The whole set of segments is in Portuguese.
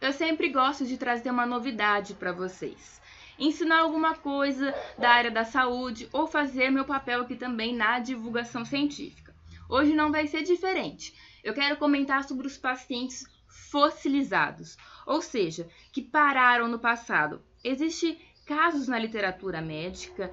eu sempre gosto de trazer uma novidade para vocês. Ensinar alguma coisa da área da saúde ou fazer meu papel aqui também na divulgação científica. Hoje não vai ser diferente. Eu quero comentar sobre os pacientes fossilizados, ou seja, que pararam no passado. Existem casos na literatura médica,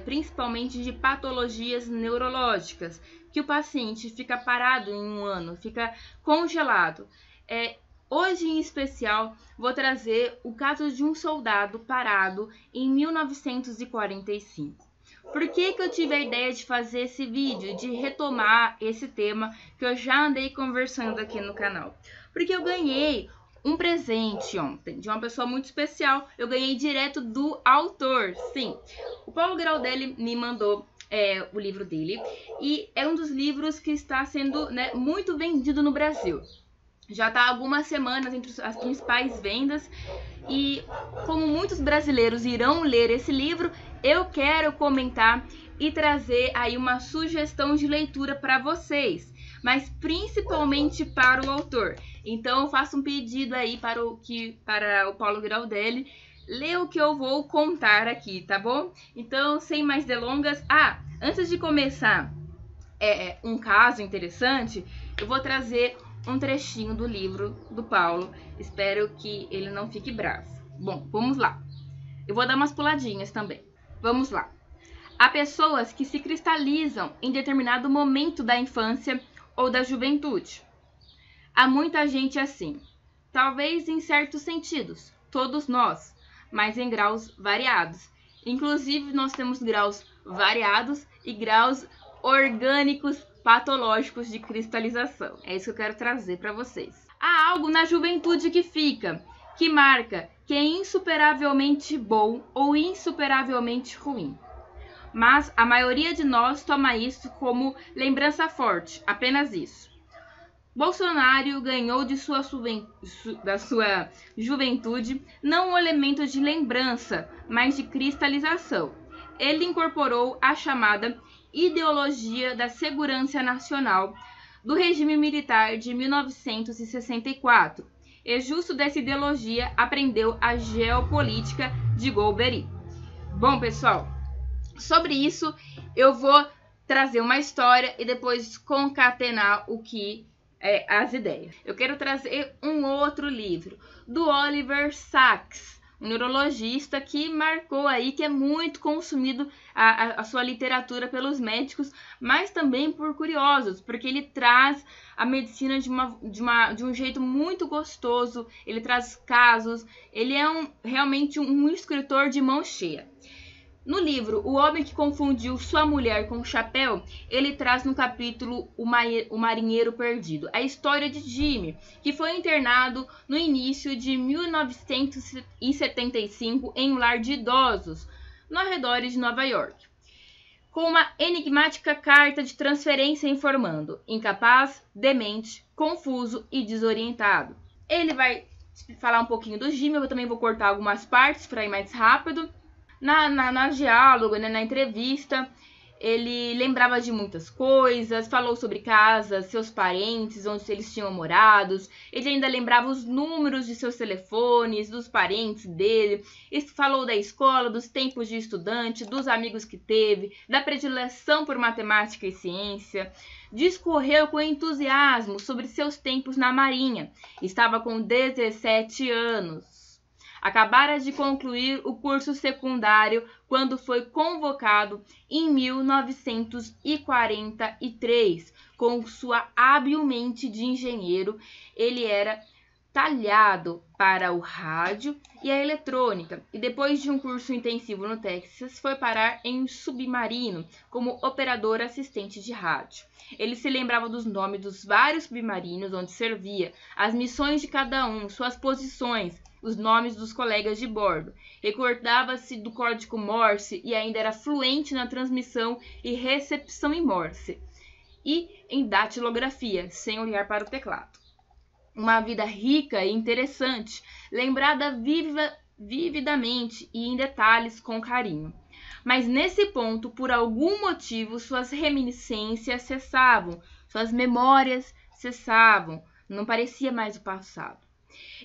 principalmente de patologias neurológicas, que o paciente fica parado em um ano, fica congelado. Hoje, em especial, vou trazer o caso de um soldado parado em 1945. Por que eu tive a ideia de fazer esse vídeo, de retomar esse tema que eu já andei conversando aqui no canal? Porque eu ganhei um presente ontem de uma pessoa muito especial. Eu ganhei direto do autor. Sim, o Paulo Graudelli me mandou o livro dele e é um dos livros que está sendo muito vendido no Brasil. Já está há algumas semanas entre as principais vendas e como muitos brasileiros irão ler esse livro, eu quero comentar e trazer aí uma sugestão de leitura para vocês, mas principalmente para o autor. Então eu faço um pedido aí para o Paulo Graudelli ler o que eu vou contar aqui, tá bom? Então, sem mais delongas, antes de começar um caso interessante, eu vou trazer um trechinho do livro do Paulo. Espero que ele não fique bravo. Bom, vamos lá. Eu vou dar umas puladinhas também. Vamos lá. Há pessoas que se cristalizam em determinado momento da infância ou da juventude. Há muita gente assim. Talvez em certos sentidos, todos nós, mas em graus variados. Inclusive, nós temos graus variados e graus orgânicos patológicos de cristalização. É isso que eu quero trazer para vocês. Há algo na juventude que fica, que marca, que é insuperavelmente bom ou insuperavelmente ruim. Mas a maioria de nós toma isso como lembrança forte, apenas isso. Bolsonaro ganhou da sua juventude não um elemento de lembrança, mas de cristalização. Ele incorporou a chamada ideologia da segurança nacional do regime militar de 1964. E justo dessa ideologia aprendeu a geopolítica de Golbery. Bom, pessoal, sobre isso eu vou trazer uma história e depois concatenar o que as ideias. Eu quero trazer um outro livro do Oliver Sacks, um neurologista que marcou aí, que é muito consumido a sua literatura pelos médicos, mas também por curiosos, porque ele traz a medicina de um jeito muito gostoso, ele traz casos, ele é realmente um escritor de mão cheia. No livro O Homem que Confundiu Sua Mulher com o Chapéu, ele traz no capítulo O Marinheiro Perdido a história de Jimmy, que foi internado no início de 1975 em um lar de idosos, no arredores de Nova York, com uma enigmática carta de transferência informando: incapaz, demente, confuso e desorientado. Ele vai falar um pouquinho do Jimmy, eu também vou cortar algumas partes para ir mais rápido. Na diálogo, na entrevista, ele lembrava de muitas coisas, falou sobre casas, seus parentes, onde eles tinham morado. Ele ainda lembrava os números de seus telefones, dos parentes dele. Ele falou da escola, dos tempos de estudante, dos amigos que teve, da predileção por matemática e ciência. Discorreu com entusiasmo sobre seus tempos na Marinha. Estava com 17 anos. Acabara de concluir o curso secundário quando foi convocado em 1943. Com sua hábil mente de engenheiro, ele era talhado para o rádio e a eletrônica, e depois de um curso intensivo no Texas, foi parar em um submarino como operador assistente de rádio. Ele se lembrava dos nomes dos vários submarinos onde servia, as missões de cada um, suas posições, os nomes dos colegas de bordo. Recordava-se do código Morse e ainda era fluente na transmissão e recepção em Morse e em datilografia, sem olhar para o teclado. Uma vida rica e interessante, lembrada vividamente e em detalhes com carinho. Mas nesse ponto, por algum motivo, suas reminiscências cessavam, suas memórias cessavam, não parecia mais o passado.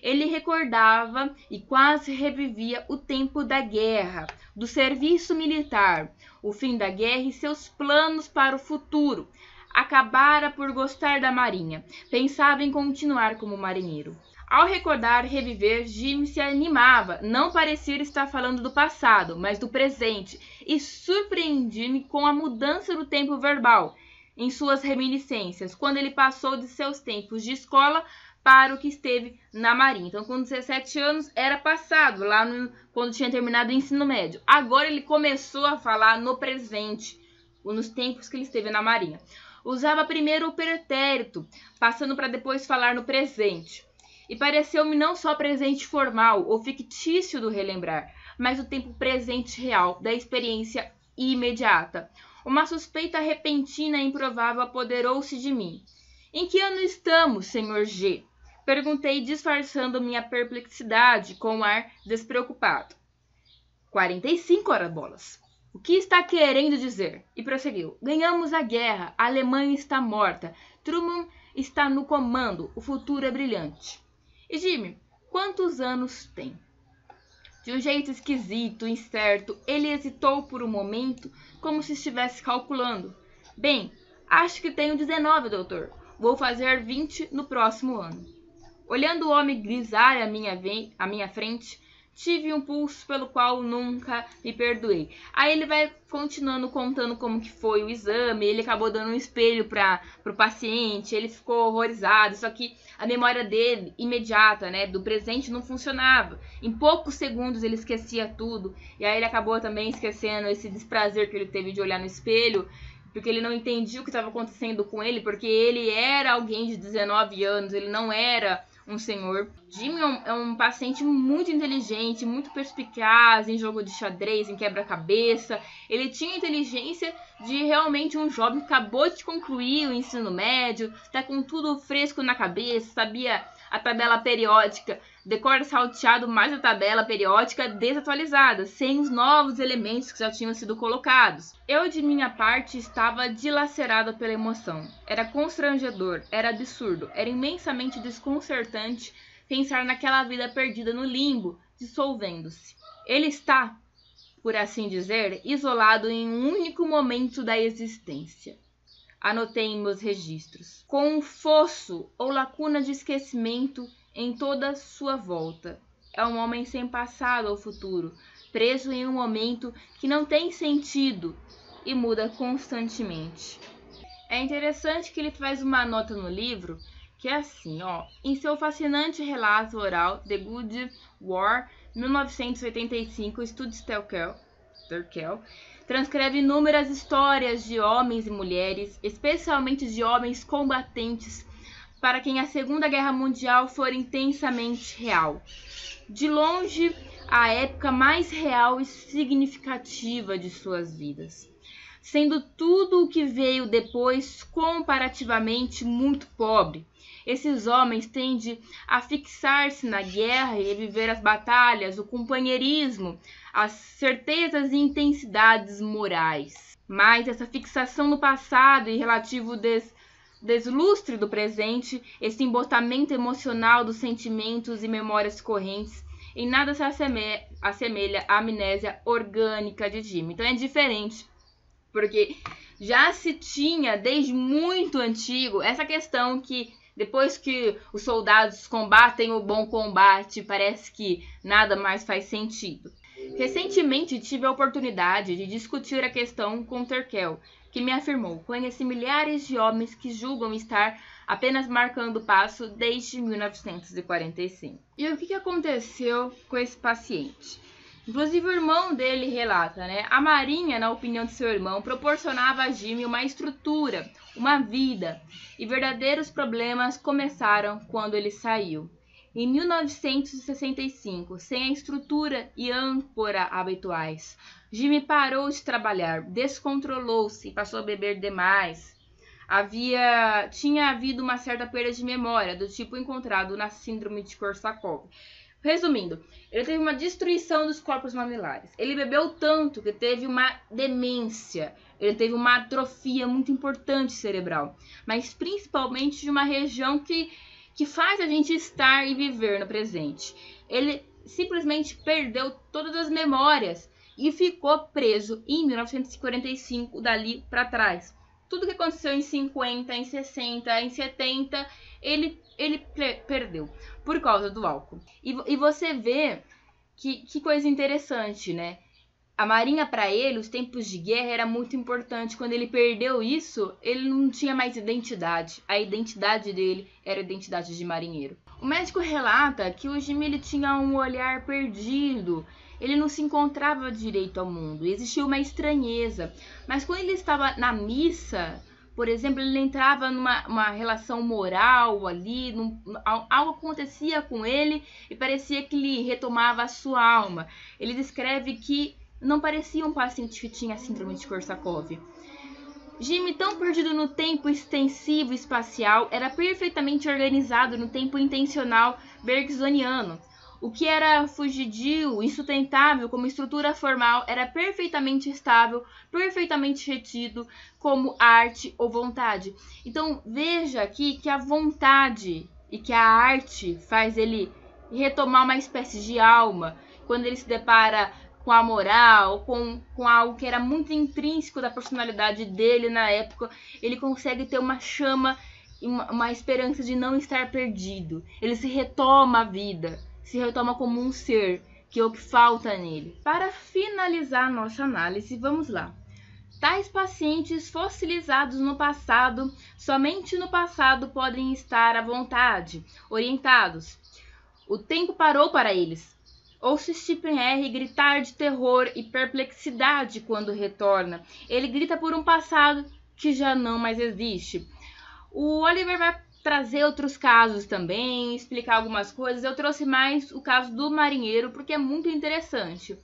Ele recordava e quase revivia o tempo da guerra, do serviço militar, o fim da guerra e seus planos para o futuro. Acabara por gostar da marinha, pensava em continuar como marinheiro. Ao recordar e reviver, Jimmy se animava, não parecia estar falando do passado, mas do presente, e surpreendi-me com a mudança do tempo verbal em suas reminiscências, quando ele passou de seus tempos de escola para o que esteve na marinha. Então, com 17 anos, era passado, quando tinha terminado o ensino médio. Agora ele começou a falar no presente, nos tempos que ele esteve na marinha. Usava primeiro o pretérito, passando para depois falar no presente. E pareceu-me não só presente formal ou fictício do relembrar, mas o tempo presente real, da experiência imediata. Uma suspeita repentina e improvável apoderou-se de mim. Em que ano estamos, Sr. G? Perguntei, disfarçando minha perplexidade com um ar despreocupado. 45, ora bolas. O que está querendo dizer? E prosseguiu. Ganhamos a guerra, a Alemanha está morta, Truman está no comando, o futuro é brilhante. E Jimmy, quantos anos tem? De um jeito esquisito, incerto, ele hesitou por um momento, como se estivesse calculando. Bem, acho que tenho 19, doutor. Vou fazer 20 no próximo ano. Olhando o homem grisalho à minha frente, tive um pulso pelo qual nunca me perdoei. Aí ele vai continuando contando como que foi o exame, ele acabou dando um espelho para o paciente, ele ficou horrorizado, só que a memória dele, imediata, né, do presente não funcionava. Em poucos segundos ele esquecia tudo, e aí ele acabou também esquecendo esse desprazer que ele teve de olhar no espelho, porque ele não entendia o que estava acontecendo com ele, porque ele era alguém de 19 anos, ele não era um senhor. Jimmy é um paciente muito inteligente, muito perspicaz em jogo de xadrez, em quebra-cabeça. Ele tinha inteligência de realmente um jovem que acabou de concluir o ensino médio, está com tudo fresco na cabeça, sabia a tabela periódica, decora salteado mais a tabela periódica desatualizada, sem os novos elementos que já tinham sido colocados. Eu, de minha parte, estava dilacerada pela emoção. Era constrangedor, era absurdo, era imensamente desconcertante pensar naquela vida perdida no limbo, dissolvendo-se. Ele está, por assim dizer, isolado em um único momento da existência. Anotei em meus registros, com um fosso ou lacuna de esquecimento em toda sua volta. É um homem sem passado ou futuro, preso em um momento que não tem sentido e muda constantemente. É interessante que ele faz uma nota no livro que é assim, ó, em seu fascinante relato oral The Good War, 1985, Studs Terkel, transcreve inúmeras histórias de homens e mulheres, especialmente de homens combatentes, para quem a Segunda Guerra Mundial foi intensamente real. De longe, a época mais real e significativa de suas vidas, sendo tudo o que veio depois comparativamente muito pobre. Esses homens tendem a fixar-se na guerra e reviver as batalhas, o companheirismo, as certezas e intensidades morais. Mas essa fixação no passado e relativo deslustre do presente, esse embotamento emocional dos sentimentos e memórias correntes, em nada se assemelha à amnésia orgânica de Jimmy. Então é diferente, porque já se tinha desde muito antigo essa questão que depois que os soldados combatem o bom combate, parece que nada mais faz sentido. Recentemente tive a oportunidade de discutir a questão com Terkel, que me afirmou: conheci milhares de homens que julgam estar apenas marcando o passo desde 1945. E o que aconteceu com esse paciente? Inclusive o irmão dele relata, né? A Marinha, na opinião de seu irmão, proporcionava a Jimmy uma estrutura, uma vida, e verdadeiros problemas começaram quando ele saiu. Em 1965, sem a estrutura e âncora habituais, Jimmy parou de trabalhar, descontrolou-se e passou a beber demais. Tinha havido uma certa perda de memória, do tipo encontrado na síndrome de Korsakoff. Resumindo, ele teve uma destruição dos corpos mamilares. Ele bebeu tanto que teve uma demência. Ele teve uma atrofia muito importante cerebral, mas principalmente de uma região que que faz a gente estar e viver no presente. Ele simplesmente perdeu todas as memórias e ficou preso em 1945, dali para trás. Tudo que aconteceu em 50, em 60, em 70, ele perdeu por causa do álcool. E você vê que coisa interessante, né? A marinha para ele, os tempos de guerra, era muito importante. Quando ele perdeu isso, ele não tinha mais identidade. A identidade dele era a identidade de marinheiro. O médico relata que o Jimmy ele tinha um olhar perdido. Ele não se encontrava direito ao mundo. Existia uma estranheza. Mas quando ele estava na missa, por exemplo, ele entrava numa relação moral ali, algo acontecia com ele e parecia que ele retomava a sua alma. Ele descreve que não parecia um paciente que tinha síndrome de Korsakoff. Jimmy, tão perdido no tempo extensivo espacial, era perfeitamente organizado no tempo intencional bergsoniano. O que era fugidio, insustentável como estrutura formal, era perfeitamente estável, perfeitamente retido como arte ou vontade. Então veja aqui que a vontade e que a arte faz ele retomar uma espécie de alma quando ele se depara com a moral, com algo que era muito intrínseco da personalidade dele na época. Ele consegue ter uma chama, uma esperança de não estar perdido. Ele se retoma a vida, se retoma como um ser, que é o que falta nele. Para finalizar nossa análise, vamos lá. Tais pacientes fossilizados no passado, somente no passado podem estar à vontade, orientados. O tempo parou para eles. Ouço Stephen R. gritar de terror e perplexidade quando retorna. Ele grita por um passado que já não mais existe. O Oliver vai trazer outros casos também, explicar algumas coisas. Eu trouxe mais o caso do marinheiro porque é muito interessante.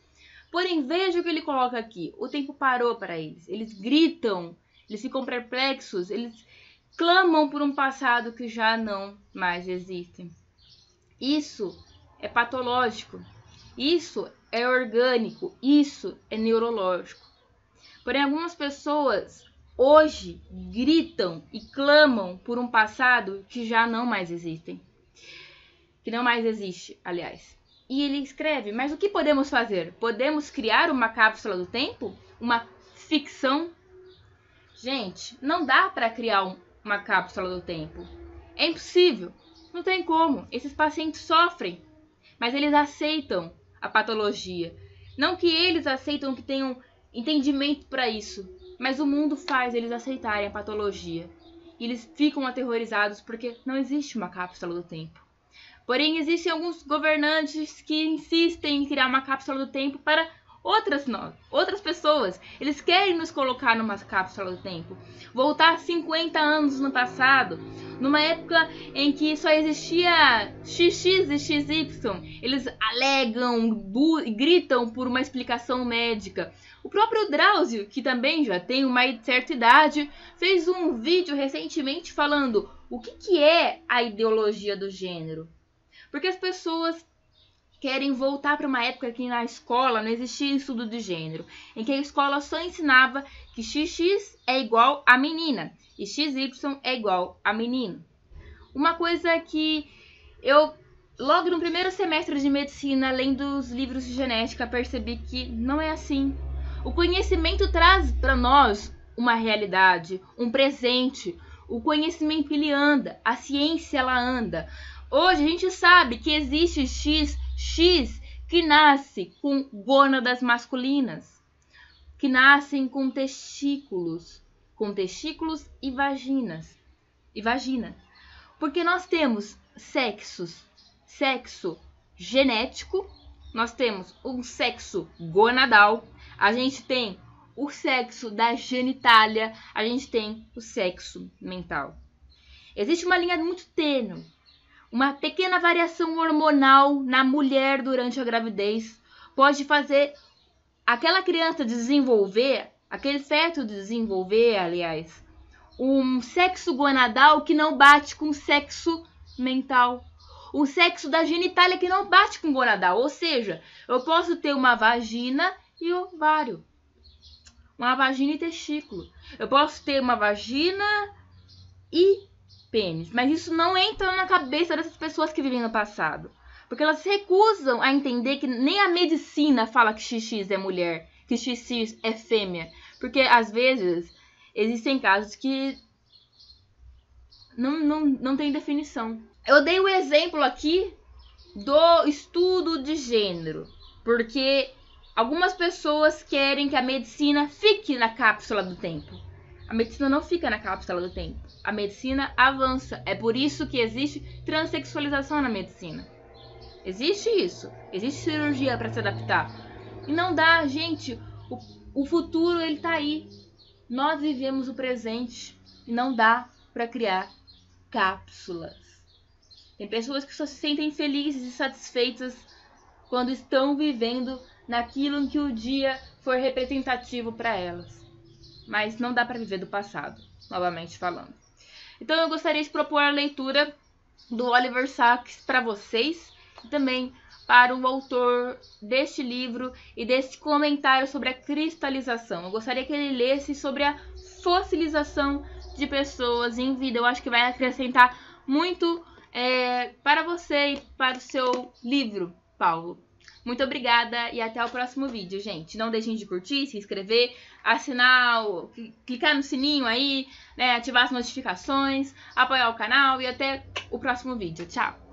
Porém, veja o que ele coloca aqui. O tempo parou para eles. Eles gritam, eles ficam perplexos, eles clamam por um passado que já não mais existe. Isso é patológico. Isso é orgânico, isso é neurológico. Porém, algumas pessoas hoje gritam e clamam por um passado que já não mais existem. Que não mais existe, aliás. E ele escreve, mas o que podemos fazer? Podemos criar uma cápsula do tempo? Uma ficção? Gente, não dá para criar uma cápsula do tempo. É impossível. Não tem como. Esses pacientes sofrem, mas eles aceitam a patologia. Não que eles aceitam que tenham entendimento para isso, mas o mundo faz eles aceitarem a patologia. E eles ficam aterrorizados porque não existe uma cápsula do tempo. Porém, existem alguns governantes que insistem em criar uma cápsula do tempo para outras pessoas. Eles querem nos colocar numa cápsula do tempo. Voltar 50 anos no passado, numa época em que só existia XX e XY. Eles alegam, gritam por uma explicação médica. O próprio Drauzio, que também já tem uma certa idade, fez um vídeo recentemente falando o que é a ideologia do gênero. Porque as pessoas querem voltar para uma época que na escola não existia estudo de gênero, em que a escola só ensinava que XX é igual a menina e XY é igual a menino. Uma coisa que eu, logo no primeiro semestre de medicina, lendo os livros de genética, percebi que não é assim. O conhecimento traz para nós uma realidade, um presente. O conhecimento ele anda, a ciência ela anda. Hoje a gente sabe que existe X que nasce com gônadas masculinas, que nascem com testículos e vagina. Porque nós temos sexo genético, nós temos um sexo gonadal, a gente tem o sexo da genitália, a gente tem o sexo mental. Existe uma linha muito tênue. Uma pequena variação hormonal na mulher durante a gravidez pode fazer aquela criança desenvolver, aquele feto desenvolver, aliás, um sexo gonadal que não bate com o sexo mental. O sexo da genitália que não bate com o gonadal. Ou seja, eu posso ter uma vagina e ovário. Uma vagina e testículo. Eu posso ter uma vagina e pênis. Mas isso não entra na cabeça dessas pessoas que vivem no passado. Porque elas se recusam a entender que nem a medicina fala que XX é mulher, que XX é fêmea. Porque, às vezes, existem casos que não tem definição. Eu dei o exemplo aqui do estudo de gênero. Porque algumas pessoas querem que a medicina fique na cápsula do tempo. A medicina não fica na cápsula do tempo. A medicina avança. É por isso que existe transexualização na medicina. Existe isso. Existe cirurgia para se adaptar. E não dá, gente. O futuro, ele tá aí. Nós vivemos o presente. E não dá para criar cápsulas. Tem pessoas que só se sentem felizes e satisfeitas quando estão vivendo naquilo em que o dia for representativo para elas. Mas não dá para viver do passado, novamente falando. Então eu gostaria de propor a leitura do Oliver Sacks para vocês e também para o autor deste livro e desse comentário sobre a cristalização. Eu gostaria que ele lesse sobre a fossilização de pessoas em vida. Eu acho que vai acrescentar muito para você e para o seu livro, Paulo. Muito obrigada e até o próximo vídeo, gente. Não deixem de curtir, se inscrever, assinar, clicar no sininho aí, né, ativar as notificações, apoiar o canal e até o próximo vídeo. Tchau!